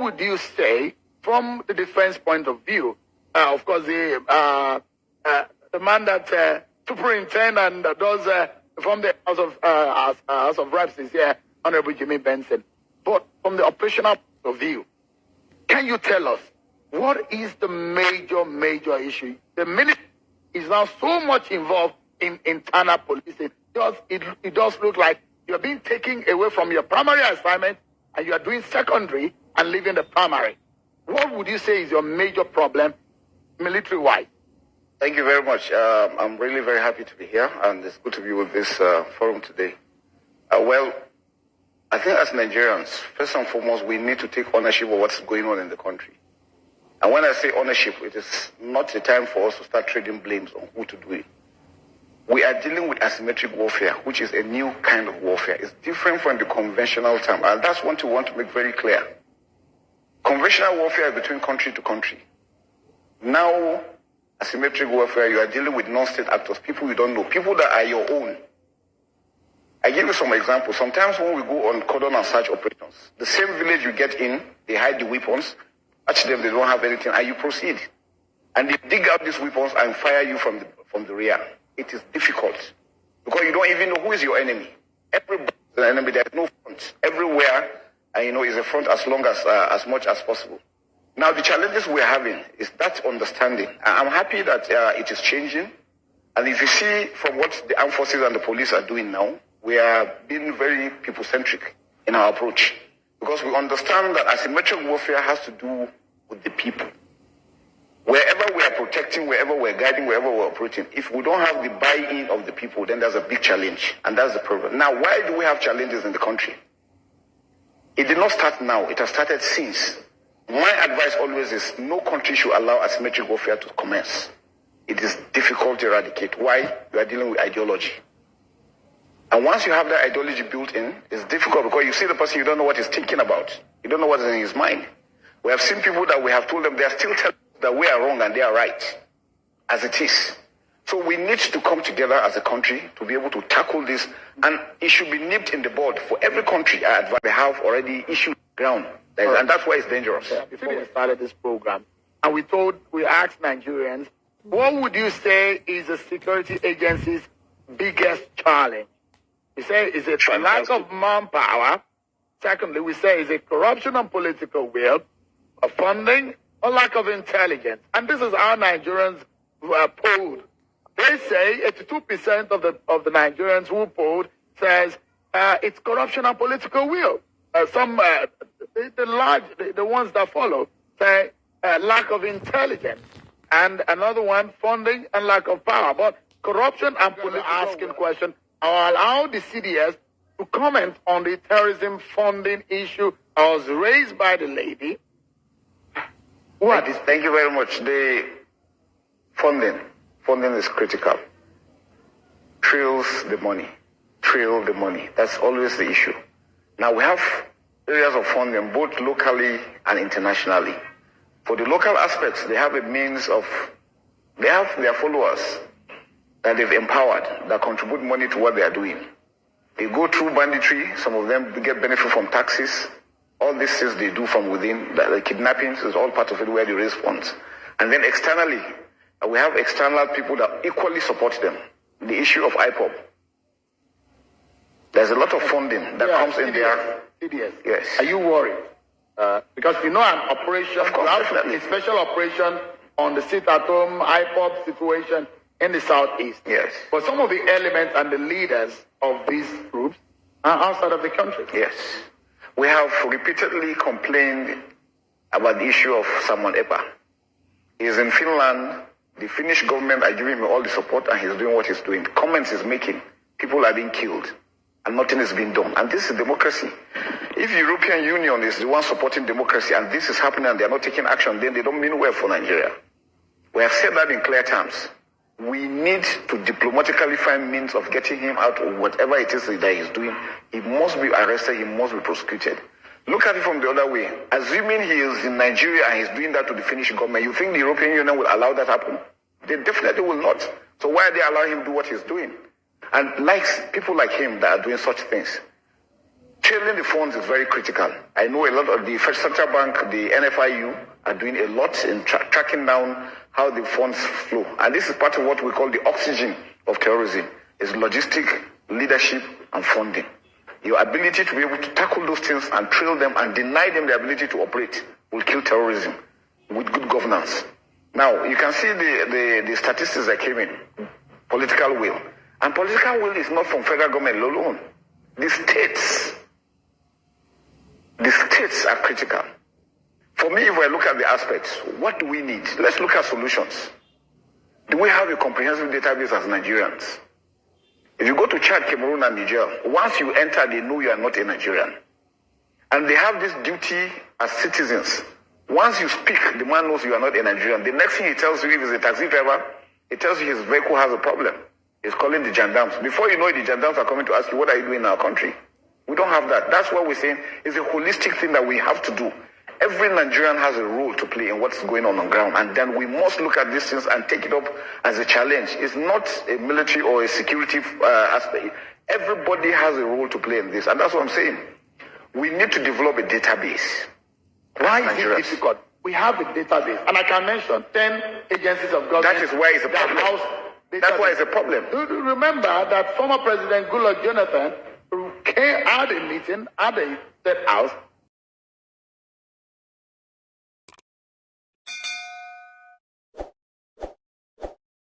would you say, from the defense point of view, of course, the man that superintendent does from the House of Reps is here, Honorable Jimmy Benson. But from the operational point of view, can you tell us what is the major issue? The military is now so much involved in internal policing. It does look like you're being taken away from your primary assignment and you are doing secondary and leaving the primary. What would you say is your major problem military-wise? Thank you very much. I'm really very happy to be here, and it's good to be with this forum today. Well, I think as Nigerians, first and foremost, we need to take ownership of what's going on in the country. And when I say ownership, it is not the time for us to start trading blames on who to do it. We are dealing with asymmetric warfare, which is a new kind of warfare. It's different from the conventional term, and that's what we want to make very clear. Conventional warfare is between country to country. Now, asymmetric warfare, you are dealing with non-state actors, people you don't know, people that are your own. I give you some examples. Sometimes when we go on cordon and search operations, the same village you get in, they hide the weapons, catch them, they don't have anything, and you proceed. And they dig out these weapons and fire you from the rear. It is difficult because you don't even know who is your enemy. Everybody is an enemy. There is no front. Everywhere, is a front as much as possible. Now, the challenges we're having is that understanding. I'm happy that it is changing. And if you see from what the armed forces and the police are doing now, we are being very people-centric in our approach. Because we understand that asymmetric warfare has to do with the people. Wherever we are protecting, wherever we're guiding, wherever we're operating, if we don't have the buy-in of the people, then there's a big challenge. And that's the problem. Now, why do we have challenges in the country? It did not start now. It has started since. My advice always is no country should allow asymmetric warfare to commence. It is difficult to eradicate. Why? You are dealing with ideology. And once you have that ideology built in, it's difficult because you see the person, you don't know what he's thinking about. You don't know what is in his mind. We have seen people that we have told them they are still telling that we are wrong and they are right, as it is. So we need to come together as a country to be able to tackle this, and it should be nipped in the bud for every country. They have already issued ground, and that's why it's dangerous. Before we started this program, and we asked Nigerians, what would you say is the security agency's biggest challenge? We say is it a lack of manpower. Secondly, we say is it corruption and political will, of funding, or lack of intelligence. And this is how Nigerians were polled. They say 82% of the Nigerians who polled says it's corruption and political will. The ones that follow say lack of intelligence, and another one funding and lack of power. But corruption and political asking question. I'll allow the CDS to comment on the terrorism funding issue that was raised by the lady. Thank you very much. The funding is critical. Trill the money. That's always the issue. Now we have areas of funding both locally and internationally. For the local aspects, they have a means of, they have their followers that they've empowered that contribute money to what they are doing. They go through banditry. Some of them get benefit from taxes. All these things they do from within, the kidnappings is all part of it where they raise funds. And then externally, we have external people that equally support them. The issue of IPOB. There's a lot of funding that comes in there. Yes. Are you worried? Because an operation, definitely. A special operation on the sit-at-home IPOB situation in the southeast. Yes. But some of the elements and the leaders of these groups are outside of the country. Yes. We have repeatedly complained about the issue of Simon Epa. He is in Finland. The Finnish government are giving him all the support, and he's doing what he's doing. The comments he's making, people are being killed, and nothing is being done. And this is democracy. If the European Union is the one supporting democracy, and this is happening, and they're not taking action, then they don't mean well for Nigeria. We have said that in clear terms. We need to diplomatically find means of getting him out of whatever it is that he's doing. He must be arrested. He must be prosecuted. Look at it from the other way. Assuming he is in Nigeria and he's doing that to the Finnish government, you think the European Union will allow that happen? They definitely will not. So why are they allowing him to do what he's doing? And people like him that are doing such things, trailing the funds is very critical. I know a lot of the Federal Central Bank, the NFIU, are doing a lot in tracking down how the funds flow. And this is part of what we call the oxygen of terrorism, is logistic, leadership, and funding. Your ability to be able to tackle those things and trail them and deny them the ability to operate will kill terrorism with good governance. Now, you can see the statistics that came in. Political will. And political will is not from federal government alone. The states are critical. For me, if I look at the aspects, what do we need? Let's look at solutions. Do we have a comprehensive database as Nigerians? If you go to Chad, Cameroon, and Niger, once you enter, they know you are not a Nigerian. And they have this duty as citizens. Once you speak, the man knows you are not a Nigerian. The next thing he tells you, if he's a taxi driver, he tells you his vehicle has a problem. He's calling the gendarmes. Before you know it, the gendarmes are coming to ask you, what are you doing in our country? We don't have that. That's what we're saying is a holistic thing that we have to do. Every Nigerian has a role to play in what's going on ground. And then we must look at these things and take it up as a challenge. It's not a military or a security aspect. Everybody has a role to play in this. And that's what I'm saying. We need to develop a database. Why is it difficult? We have a database. And I can mention 10 agencies of government. That is why it's a problem. That's why it's a problem. Remember that former President Goodluck Jonathan had a meeting at the State House